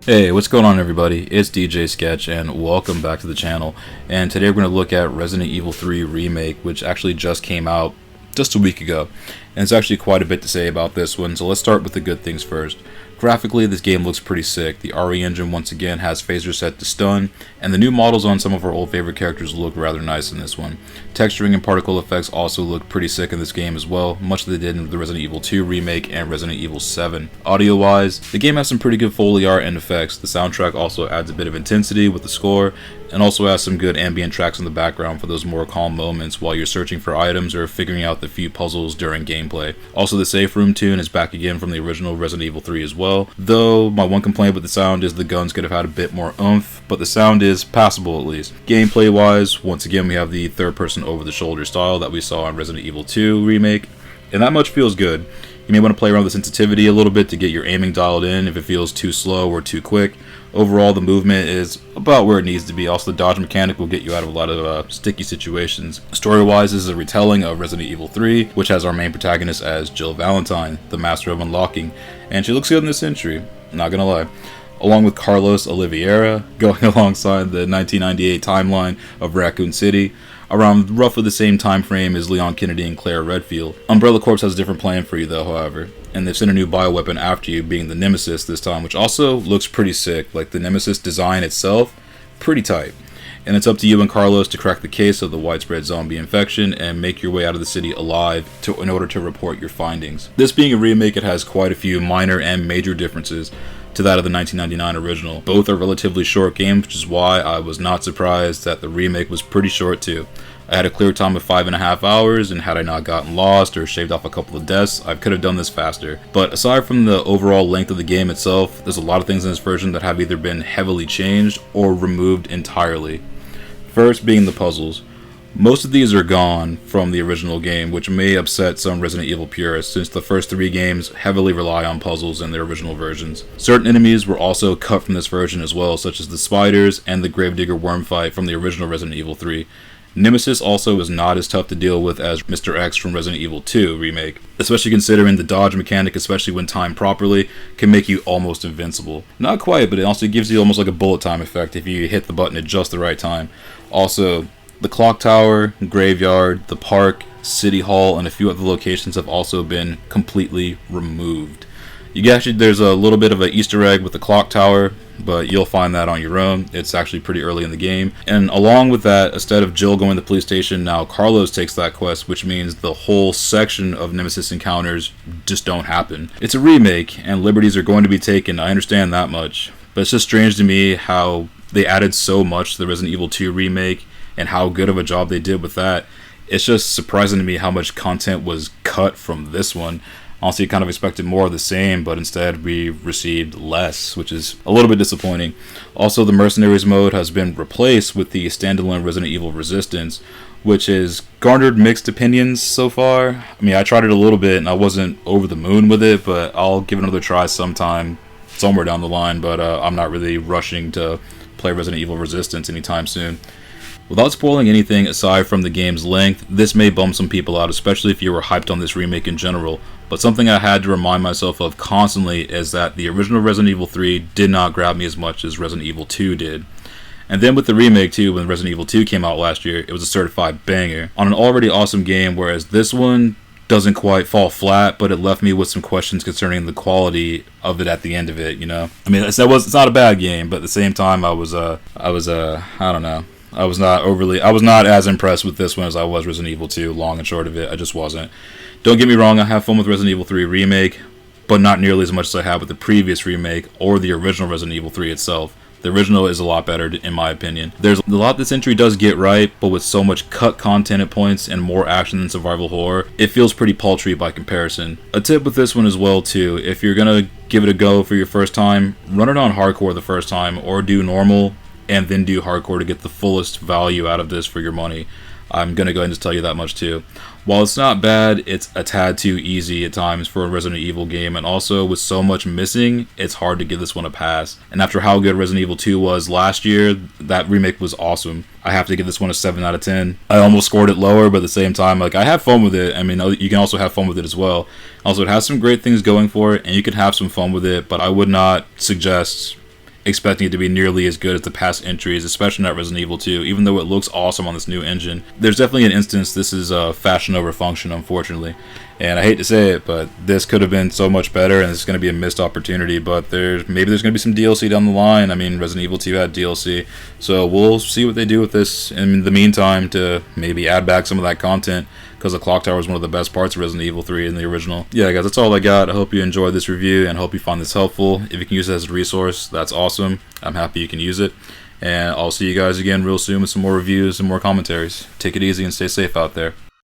Hey, what's going on everybody? It's DJ Sketch and welcome back to the channel. And today we're going to look at Resident Evil 3 Remake, which actually just came out just a week ago. And there's actually quite a bit to say about this one, so let's start with the good things first. Graphically, this game looks pretty sick. The RE engine once again has phaser set to stun, and the new models on some of our old favorite characters look rather nice in this one. Texturing and particle effects also look pretty sick in this game as well, much as they did in the Resident Evil 2 Remake and Resident Evil 7. Audio-wise, the game has some pretty good Foley art and effects. The soundtrack also adds a bit of intensity with the score, and also has some good ambient tracks in the background for those more calm moments while you're searching for items or figuring out the few puzzles during gameplay. Also, the safe room tune is back again from the original Resident Evil 3 as well, though my one complaint with the sound is the guns could have had a bit more oomph, but the sound is passable at least. Gameplay wise, once again we have the third person over the shoulder style that we saw in Resident Evil 2 Remake, and that much feels good. You may want to play around with the sensitivity a little bit to get your aiming dialed in if it feels too slow or too quick. Overall, the movement is about where it needs to be. Also, the dodge mechanic will get you out of a lot of sticky situations. Story-wise, this is a retelling of Resident Evil 3, which has our main protagonist as Jill Valentine, the master of unlocking, and she looks good in this entry, not gonna lie. Along with Carlos Oliveira, going alongside the 1998 timeline of Raccoon City, around roughly the same time frame as Leon Kennedy and Claire Redfield. Umbrella Corps has a different plan for you though, however, and they've sent a new bioweapon after you, being the Nemesis this time, which also looks pretty sick. Like, the Nemesis design itself, pretty tight. And it's up to you and Carlos to crack the case of the widespread zombie infection and make your way out of the city alive in order to report your findings. This being a remake, it has quite a few minor and major differences to that of the 1999 original. Both are relatively short games, which is why I was not surprised that the remake was pretty short too. I had a clear time of 5.5 hours, and had I not gotten lost or shaved off a couple of deaths, I could have done this faster. But aside from the overall length of the game itself, there's a lot of things in this version that have either been heavily changed or removed entirely. First being the puzzles. Most of these are gone from the original game, which may upset some Resident Evil purists, since the first 3 games heavily rely on puzzles in their original versions. Certain enemies were also cut from this version as well, such as the spiders and the Gravedigger worm fight from the original Resident Evil 3. Nemesis also is not as tough to deal with as Mr. X from Resident Evil 2 Remake, especially considering the dodge mechanic, especially when timed properly, can make you almost invincible. Not quite, but it also gives you almost like a bullet time effect if you hit the button at just the right time. Also, the clock tower, graveyard, the park, city hall, and a few other locations have also been completely removed. There's a little bit of an Easter egg with the clock tower, but you'll find that on your own. It's actually pretty early in the game. And along with that, instead of Jill going to the police station, now Carlos takes that quest, which means the whole section of Nemesis encounters just don't happen. It's a remake, and liberties are going to be taken, I understand that much. But it's just strange to me how they added so much to the Resident Evil 2 remake, and how good of a job they did with that. It's just surprising to me how much content was cut from this one. Honestly, kind of expected more of the same, but instead we received less, which is a little bit disappointing. Also, the Mercenaries mode has been replaced with the standalone Resident Evil Resistance, which has garnered mixed opinions so far. I mean, I tried it a little bit and I wasn't over the moon with it, but I'll give it another try sometime, somewhere down the line, but I'm not really rushing to play Resident Evil Resistance anytime soon. Without spoiling anything aside from the game's length, this may bum some people out, especially if you were hyped on this remake in general, but something I had to remind myself of constantly is that the original Resident Evil 3 did not grab me as much as Resident Evil 2 did. And then with the remake too, when Resident Evil 2 came out last year, it was a certified banger on an already awesome game, whereas this one doesn't quite fall flat, but it left me with some questions concerning the quality of it at the end of it, you know? I mean, it's not a bad game, but at the same time, I don't know. I was not as impressed with this one as I was Resident Evil 2, long and short of it. I just wasn't. Don't get me wrong, I have fun with Resident Evil 3 Remake, but not nearly as much as I have with the previous remake or the original Resident Evil 3 itself. The original is a lot better, in my opinion. There's a lot this entry does get right, but with so much cut content at points and more action than survival horror, it feels pretty paltry by comparison. A tip with this one as well too, if you're gonna give it a go for your first time, run it on hardcore the first time, or do normal, and then do hardcore to get the fullest value out of this for your money. I'm going to go ahead and just tell you that much too. While it's not bad, it's a tad too easy at times for a Resident Evil game, and also with so much missing, it's hard to give this one a pass. And after how good Resident Evil 2 was last year, that remake was awesome. I have to give this one a 7 out of 10. I almost scored it lower, but at the same time, like, I have fun with it. I mean, you can also have fun with it as well. Also, it has some great things going for it, and you can have some fun with it, but I would not suggest expecting it to be nearly as good as the past entries, especially not Resident Evil 2, even though it looks awesome on this new engine. There's definitely an instance this is fashion over function, unfortunately. And I hate to say it, but this could have been so much better, and it's going to be a missed opportunity. But maybe there's going to be some DLC down the line. I mean, Resident Evil 2 had DLC, so we'll see what they do with this in the meantime to maybe add back some of that content, because the clock tower is one of the best parts of Resident Evil 3 in the original. Yeah, guys, that's all I got. I hope you enjoyed this review, and hope you find this helpful. If you can use it as a resource, that's awesome. I'm happy you can use it. And I'll see you guys again real soon with some more reviews and more commentaries. Take it easy and stay safe out there.